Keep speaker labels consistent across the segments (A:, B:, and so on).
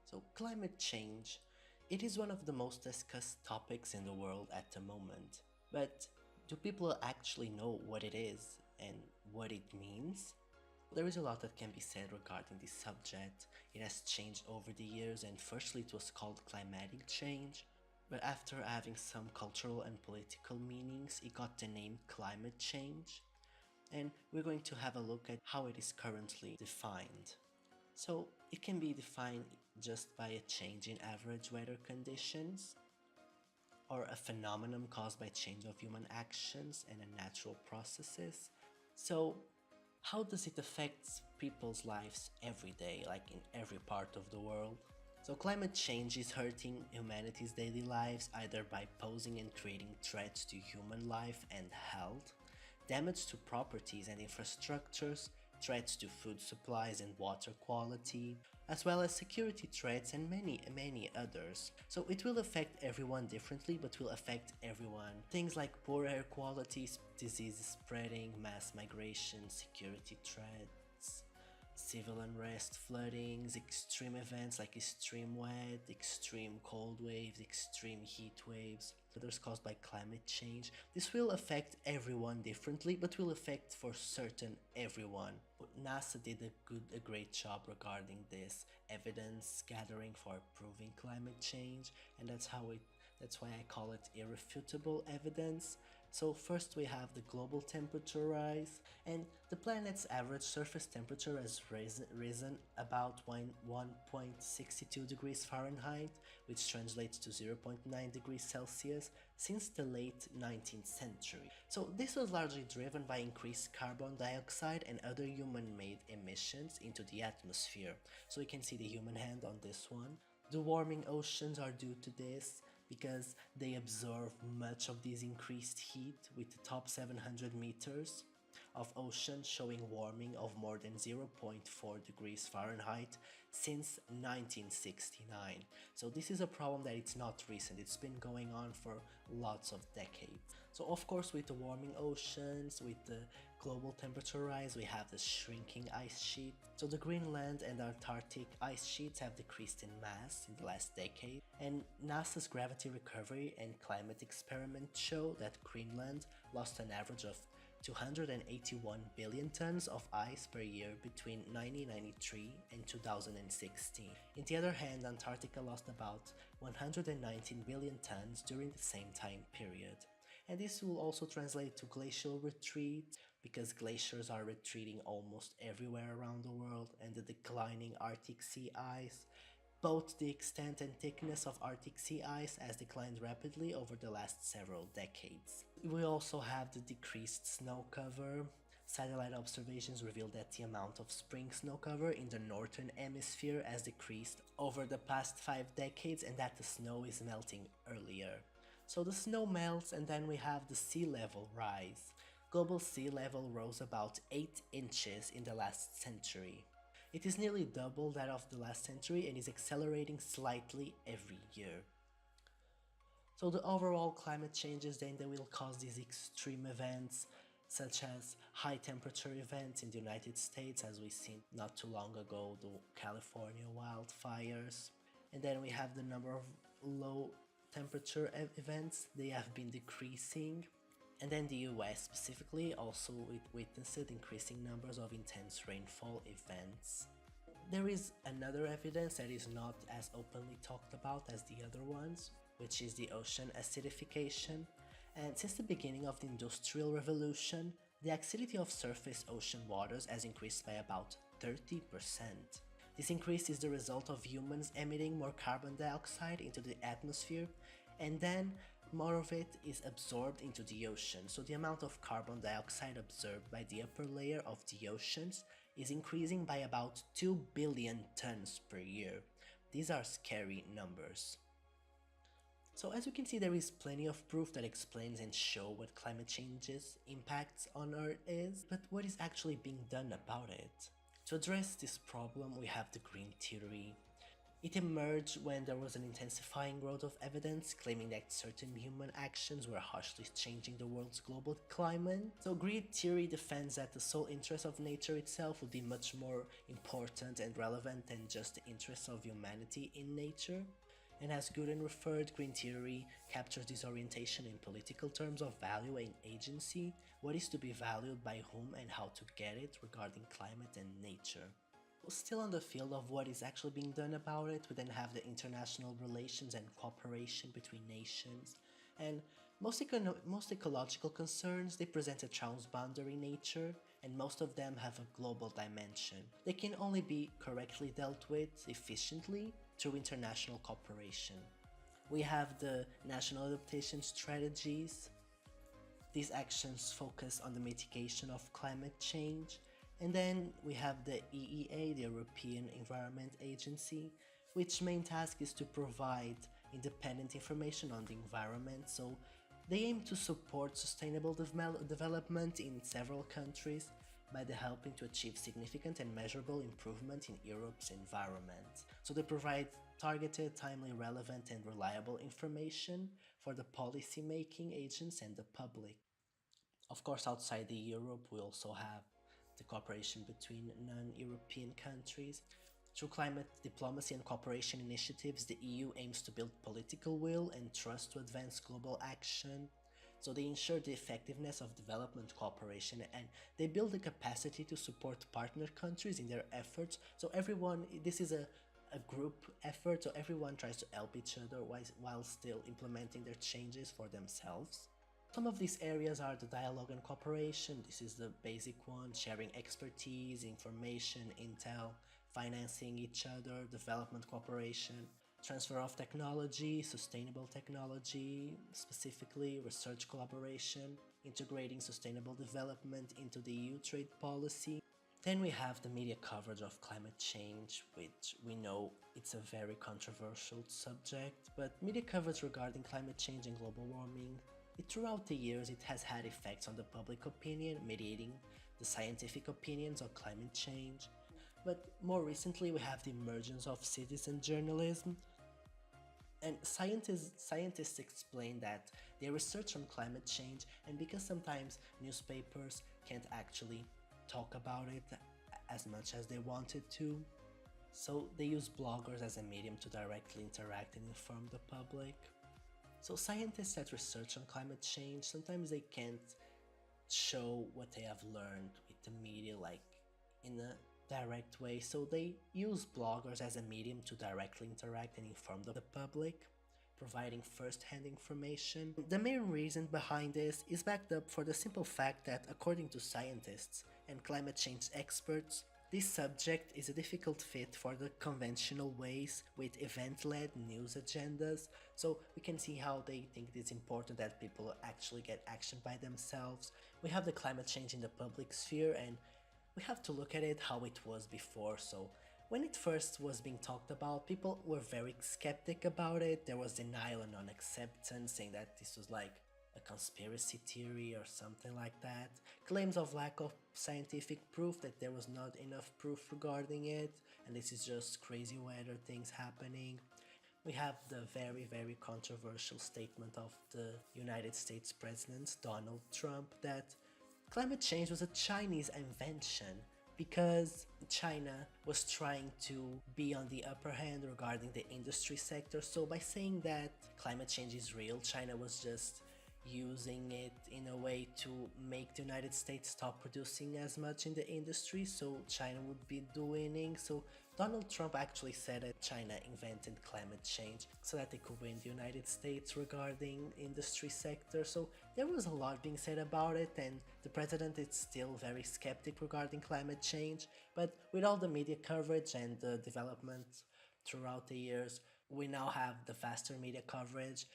A: So climate change, it is one of the most discussed topics in the world at the moment. But do people actually know what it is and what it means? There is a lot that can be said regarding this subject. It has changed over the years, and firstly it was called climatic change, but after having some cultural and political meanings, it got the name climate change. And we're going to have a look at how it is currently defined. So it can be defined just by a change in average weather conditions, or a phenomenon caused by change of human actions and natural processes. So how does it affect people's lives every day, like in every part of the world? So climate change is hurting humanity's daily lives either by posing and creating threats to human life and health, damage to properties and infrastructures, threats to food supplies and water quality, as well as security threats and many others. So it will affect everyone differently, but will affect everyone. Things like poor air quality, diseases spreading, mass migration, security threats, civil unrest, floodings, extreme events like extreme wet, extreme cold waves, extreme heat waves, others caused by climate change. This will affect everyone differently, but will affect for certain everyone. But NASA did a great job regarding this evidence gathering for proving climate change, and that's why I call it irrefutable evidence. So first we have the global temperature rise, and the planet's average surface temperature has risen about 1.62 degrees Fahrenheit, which translates to 0.9 degrees Celsius, since the late 19th century. So this was largely driven by increased carbon dioxide and other human-made emissions into the atmosphere. So you can see the human hand on this one. The warming oceans are due to this because they absorb much of this increased heat, with the top 700 meters of ocean showing warming of more than 0.4 degrees Fahrenheit since 1969. So this is a problem that it's not recent, it's been going on for lots of decades. So of course, with the warming oceans, with the global temperature rise, we have the shrinking ice sheet. So the Greenland and Antarctic ice sheets have decreased in mass in the last decade, and NASA's gravity recovery and climate experiments show that Greenland lost an average of 281 billion tons of ice per year between 1993 and 2016. On the other hand, Antarctica lost about 119 billion tons during the same time period. And this will also translate to glacial retreat, because glaciers are retreating almost everywhere around the world, and the declining Arctic sea ice. Both the extent and thickness of Arctic sea ice has declined rapidly over the last several decades. We also have the decreased snow cover. Satellite observations reveal that the amount of spring snow cover in the northern hemisphere has decreased over the past 5 decades, and that the snow is melting earlier. So the snow melts, and then we have the sea level rise. Global sea level rose about 8 inches in the last century. It is nearly double that of the last century and is accelerating slightly every year. So the overall climate changes then, they will cause these extreme events, such as high temperature events in the United States, as we seen not too long ago, the California wildfires. And then we have the number of low temperature events, they have been decreasing. And then the US specifically also witnessed increasing numbers of intense rainfall events. There is another evidence that is not as openly talked about as the other ones, which is the ocean acidification. And since the beginning of the Industrial Revolution, the acidity of surface ocean waters has increased by about 30%. This increase is the result of humans emitting more carbon dioxide into the atmosphere, and then more of it is absorbed into the ocean. So the amount of carbon dioxide absorbed by the upper layer of the oceans is increasing by about 2 billion tons per year. These are scary numbers. So as you can see, there is plenty of proof that explains and show what climate change's impacts on Earth is, but what is actually being done about it? To address this problem, we have the green theory. It emerged when there was an intensifying growth of evidence claiming that certain human actions were harshly changing the world's global climate. So grid theory defends that the sole interest of nature itself would be much more important and relevant than just the interests of humanity in nature. And as Gooden referred, green theory captures this orientation in political terms of value and agency, what is to be valued by whom and how to get it regarding climate and nature. Still on the field of what is actually being done about it, we then have the international relations and cooperation between nations. And most ecological concerns, they present a transboundary nature, and most of them have a global dimension. They can only be correctly dealt with efficiently through international cooperation. We have the national adaptation strategies. These actions focus on the mitigation of climate change. And then we have the EEA, the European Environment Agency, which main task is to provide independent information on the environment. So they aim to support sustainable development in several countries by helping to achieve significant and measurable improvement in Europe's environment. So they provide targeted, timely, relevant and reliable information for the policy making agents and the public. Of course, outside the Europe, we also have the cooperation between non-European countries. Through climate diplomacy and cooperation initiatives, the EU aims to build political will and trust to advance global action. So they ensure the effectiveness of development cooperation, and they build the capacity to support partner countries in their efforts. So this is a group effort, so everyone tries to help each other while still implementing their changes for themselves. Some of these areas are the dialogue and cooperation. This is the basic one: sharing expertise, information, intel, financing each other, development cooperation, transfer of technology, sustainable technology, specifically research collaboration, integrating sustainable development into the EU trade policy. Then we have the media coverage of climate change, which we know it's a very controversial subject, but media coverage regarding climate change and global warming, throughout the years it has had effects on the public opinion, mediating the scientific opinions on climate change. But more recently we have the emergence of citizen journalism, and scientists explain that they research on climate change, and because sometimes newspapers can't actually talk about it as much as they wanted to, so they use bloggers as a medium to directly interact and inform the public. So scientists that research on climate change, sometimes they can't show what they have learned with the media like in a direct way, so they use bloggers as a medium to directly interact and inform the public, providing first-hand information. The main reason behind this is backed up for the simple fact that, according to scientists and climate change experts, this subject is a difficult fit for the conventional ways with event-led news agendas, so we can see how they think it is important that people actually get action by themselves. We have the climate change in the public sphere, and we have to look at it how it was before. So when it first was being talked about, people were very skeptic about it. There was denial and non-acceptance, saying that this was like a conspiracy theory or something like that. Claims of lack of scientific proof, that there was not enough proof regarding it, and this is just crazy weather things happening. We have the very controversial statement of the United States President Donald Trump that climate change was a Chinese invention because China was trying to be on the upper hand regarding the industry sector. So by saying that climate change is real, China was just using it in a way to make the United States stop producing as much in the industry, so China would be winning. So Donald Trump actually said that China invented climate change so that they could win the United States regarding industry sector. So there was a lot being said about it, and the president is still very skeptic regarding climate change. But with all the media coverage and the development throughout the years, we now have the faster media coverage.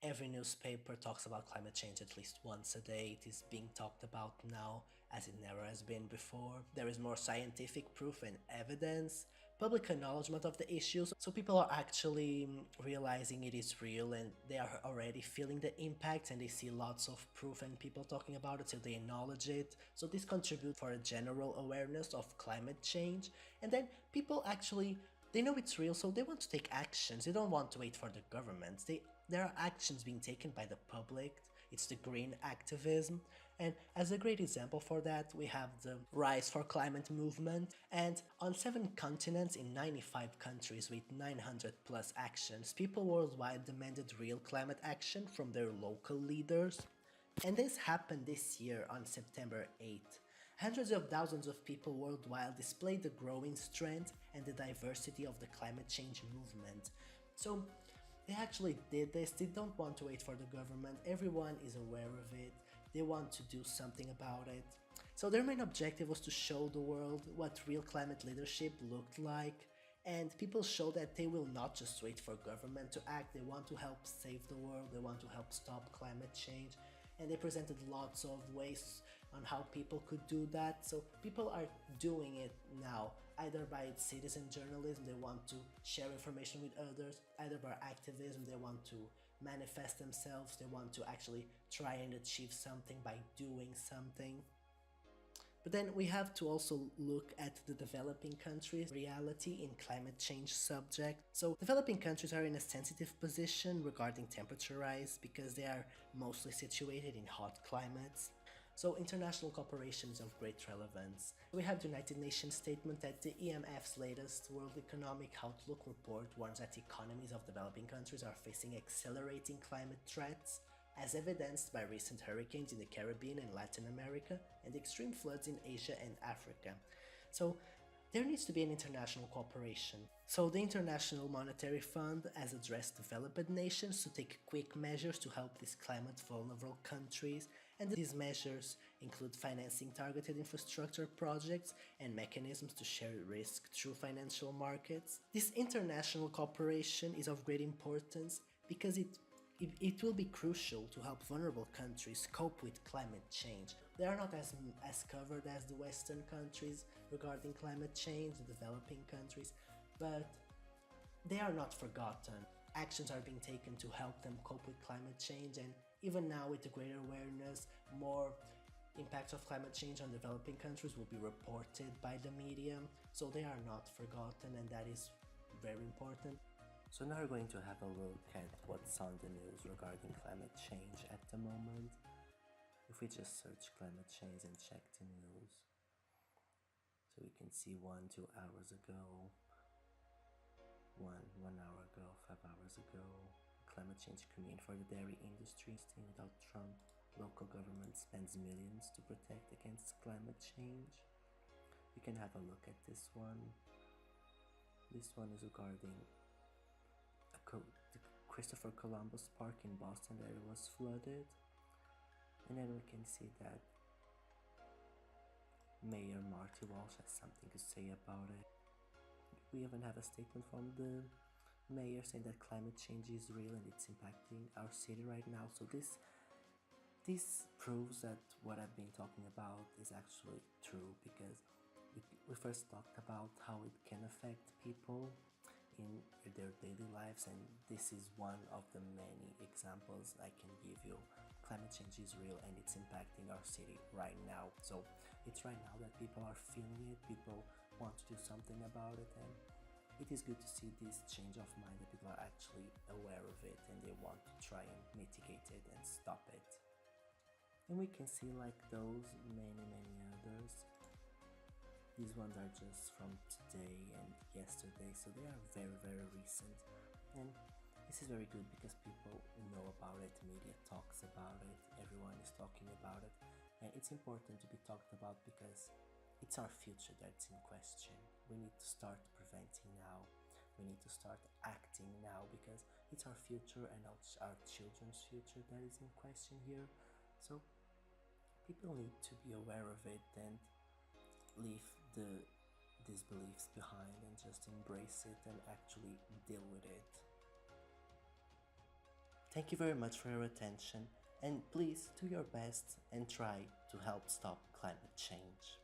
A: Every newspaper talks about climate change at least once a day. It is being talked about now as it never has been before. There is more scientific proof and evidence, public acknowledgement of the issues, so people are actually realizing it is real, and they are already feeling the impact, and they see lots of proof and people talking about it, so they acknowledge it. So this contributes for a general awareness of climate change, and then people actually They know it's real, so they want to take actions. They don't want to wait for the governments. There are actions being taken by the public. It's the green activism. And as a great example for that, we have the Rise for Climate movement. And on 7 continents in 95 countries with 900 plus actions, people worldwide demanded real climate action from their local leaders. And this happened this year on September 8th. Hundreds of thousands of people worldwide displayed the growing strength and the diversity of the climate change movement. So they actually did this. They don't want to wait for the government. Everyone is aware of it. They want to do something about it. So their main objective was to show the world what real climate leadership looked like. And people show that they will not just wait for government to act. They want to help save the world. They want to help stop climate change. And they presented lots of ways on how people could do that. So people are doing it now, either by citizen journalism, they want to share information with others, either by activism, they want to manifest themselves, they want to actually try and achieve something by doing something. But then we have to also look at the developing countries' reality in climate change subject. So developing countries are in a sensitive position regarding temperature rise because they are mostly situated in hot climates. So international cooperation is of great relevance. We have the United Nations statement that the EMF's latest World Economic Outlook report warns that economies of developing countries are facing accelerating climate threats, as evidenced by recent hurricanes in the Caribbean and Latin America and extreme floods in Asia and Africa. So there needs to be an international cooperation. So the International Monetary Fund has addressed developed nations to take quick measures to help these climate vulnerable countries, and these measures include financing targeted infrastructure projects and mechanisms to share risk through financial markets. This international cooperation is of great importance because it will be crucial to help vulnerable countries cope with climate change. They are not as covered as the Western countries regarding climate change, the developing countries, but they are not forgotten. Actions are being taken to help them cope with climate change, and even now with the greater awareness, more impacts of climate change on developing countries will be reported by the media, so they are not forgotten, and that is very important. So now we're going to have a look at what's on the news regarding climate change at the moment. If we just search climate change and check the news, so we can see 2 hours ago, 1 hour ago, 5 hours ago, climate change could mean for the dairy industry. Without Trump, local government spends millions to protect against climate change. We can have a look at this one. This one is regarding the Christopher Columbus Park in Boston that it was flooded, and then we can see that Mayor Marty Walsh has something to say about it. We even have a statement from the mayor saying that climate change is real and it's impacting our city right now. So this proves that what I've been talking about is actually true, because we first talked about how it can affect people in their daily lives, and this is one of the many examples I can give you. Climate change is real and it's impacting our city right now. So it's right now that people are feeling it, people want to do something about it, and it is good to see this change of mind that people are actually aware of it and they want to try and mitigate it and stop it. And we can see like those many others. These ones are just from today and yesterday, so they are very recent, and this is very good because people know about it, media talks about it, everyone is talking about it, and it's important to be talked about because it's our future that's in question. We need to start preventing now, we need to start acting now, because it's our future and our children's future that is in question here. So people need to be aware of it and leave these beliefs behind and just embrace it and actually deal with it. Thank you very much for your attention, and please do your best and try to help stop climate change.